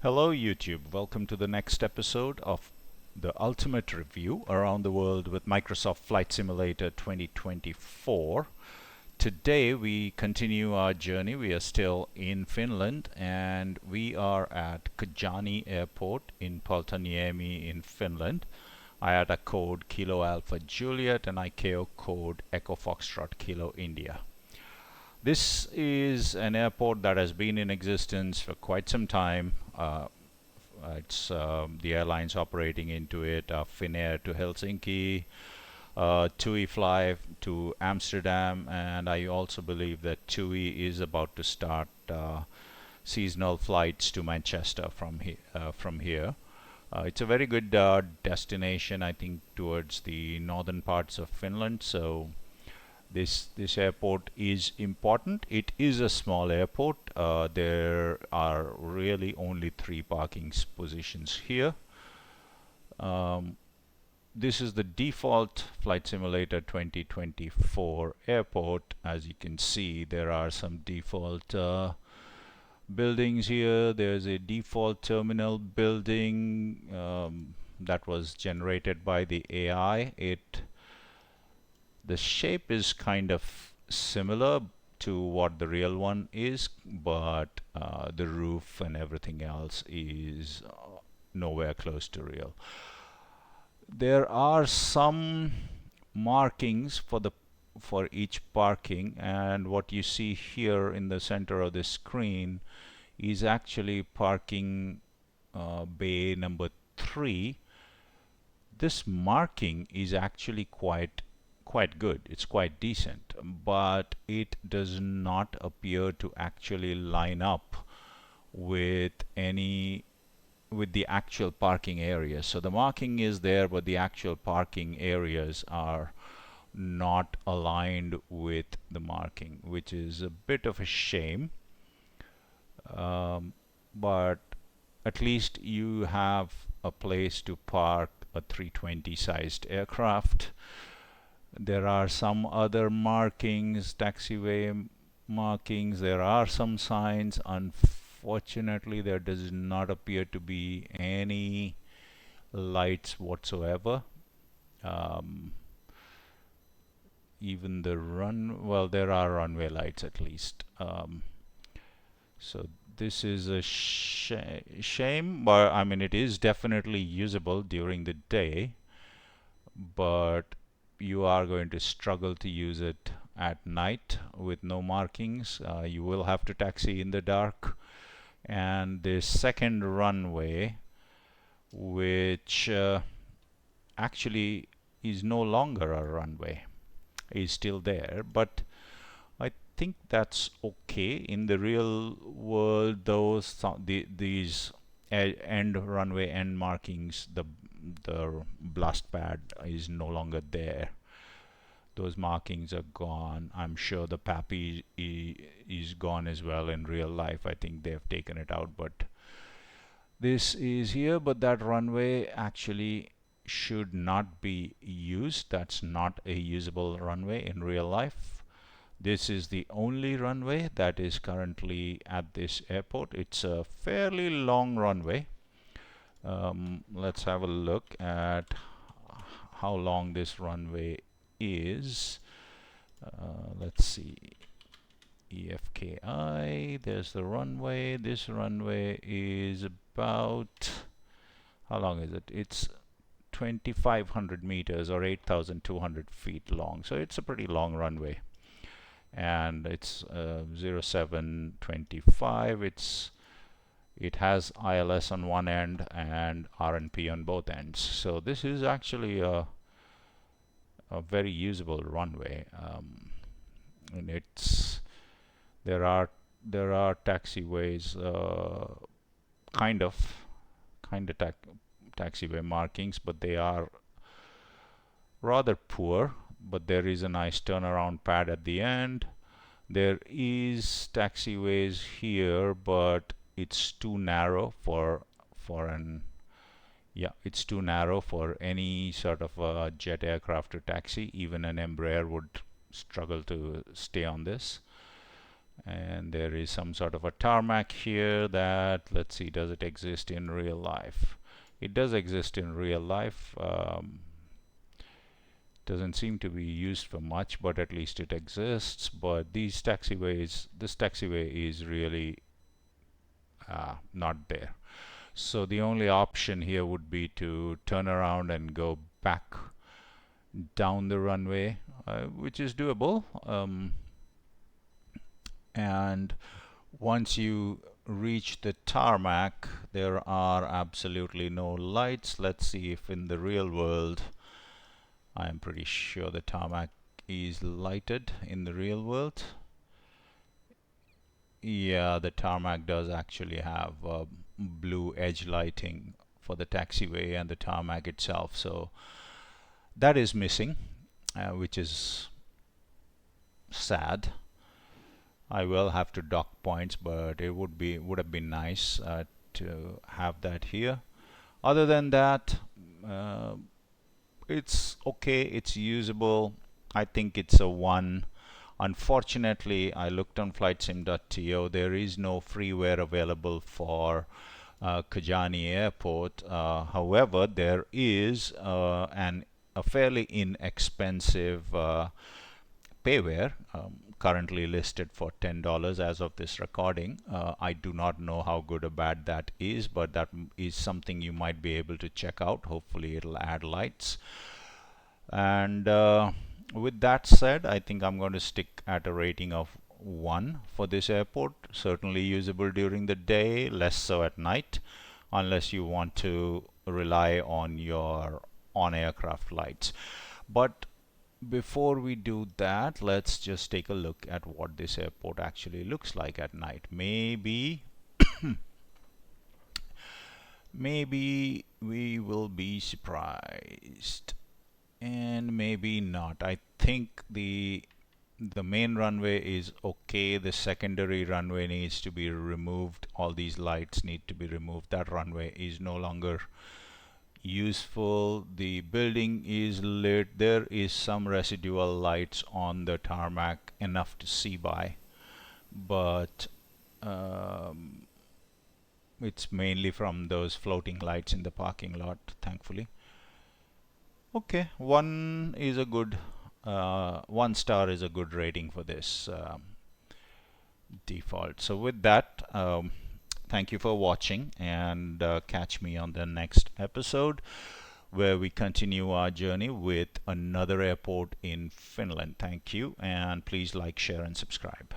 Hello YouTube, welcome to the next episode of the Ultimate Review Around the World with Microsoft Flight Simulator 2024. Today we continue our journey. We are still in Finland and we are at Kajaani Airport in Paltaniemi in Finland. IATA code Kilo Alpha Juliet and ICAO code Echo Foxtrot Kilo India. This is an airport that has been in existence for quite some time. It's the airlines operating into it are Finnair to Helsinki, TUI fly to Amsterdam, and I also believe that TUI is about to start seasonal flights to Manchester from here. It's a very good destination, I think, towards the northern parts of Finland. So this airport is important. It is a small airport. There are really only 3 parking positions here. This is the default Flight Simulator 2024 airport. As you can see, there are some default buildings here. There's a default terminal building that was generated by the AI. The shape is kind of similar to what the real one is, but the roof and everything else is nowhere close to real. There are some markings for each parking, and what you see here in the center of the screen is actually parking bay number 3. This marking is actually quite good. It's quite decent, but it does not appear to actually line up with the actual parking areas. So the marking is there, but the actual parking areas are not aligned with the marking, which is a bit of a shame. But at least you have a place to park a 320 sized aircraft. There are some other markings, taxiway markings. There are some signs. Unfortunately, there does not appear to be any lights whatsoever. Even there are runway lights at least. So this is a shame, but I mean, it is definitely usable during the day, but you are going to struggle to use it at night with no markings. You will have to taxi in the dark. And the second runway, which actually is no longer a runway, is still there, but I think that's okay. In the real world, these runway end markings, the blast pad is no longer there. Those markings are gone. I'm sure the PAPI is gone as well in real life. I think they've taken it out, but this is here. But that runway actually should not be used. That's not a usable runway in real life. This is the only runway that is currently at this airport. It's a fairly long runway. Let's have a look at how long this runway is. Let's see. EFKI, there's the runway. This runway is about, how long is it? It's 2,500 meters or 8,200 feet long. So it's a pretty long runway. And it's 0725. It has ILS on one end and RNP on both ends. So this is actually a very usable runway. And there are taxiways, kind of taxiway markings, but they are rather poor. But there is a nice turnaround pad at the end. There is taxiways here, but it's too narrow it's too narrow for any sort of a jet aircraft to taxi. Even an Embraer would struggle to stay on this. And there is some sort of a tarmac here that, let's see, does it exist in real life? It does exist in real life. Doesn't seem to be used for much, but at least it exists. But these taxiways, this taxiway is really not there. So the only option here would be to turn around and go back down the runway, which is doable. And once you reach the tarmac, there are absolutely no lights. Let's see if in the real world, I'm pretty sure the tarmac is lighted in the real world. Yeah, the tarmac does actually have blue edge lighting for the taxiway and the tarmac itself. So that is missing, which is sad. I will have to dock points, but it would have been nice to have that here. Other than that, it's okay. It's usable. I think it's a 1. Unfortunately, I looked on flightsim.to. There is no freeware available for Kajaani Airport. However, there is a fairly inexpensive payware, currently listed for $10 as of this recording. I do not know how good or bad that is, but that is something you might be able to check out. Hopefully it'll add lights. And with that said, I think I'm going to stick at a rating of 1 for this airport. Certainly usable during the day, less so at night, unless you want to rely on your on-aircraft lights. But before we do that, let's just take a look at what this airport actually looks like at night. Maybe maybe we will be surprised, and maybe not. I think the main runway is okay. The secondary runway needs to be removed. All these lights need to be removed. That runway is no longer useful. The building is lit. There is some residual lights on the tarmac, enough to see by, but it's mainly from those floating lights in the parking lot, thankfully. Okay, 1 is a good 1 star is a good rating for this default. So with that, thank you for watching, and catch me on the next episode, where we continue our journey with another airport in Finland. Thank you, and please like, share, and subscribe.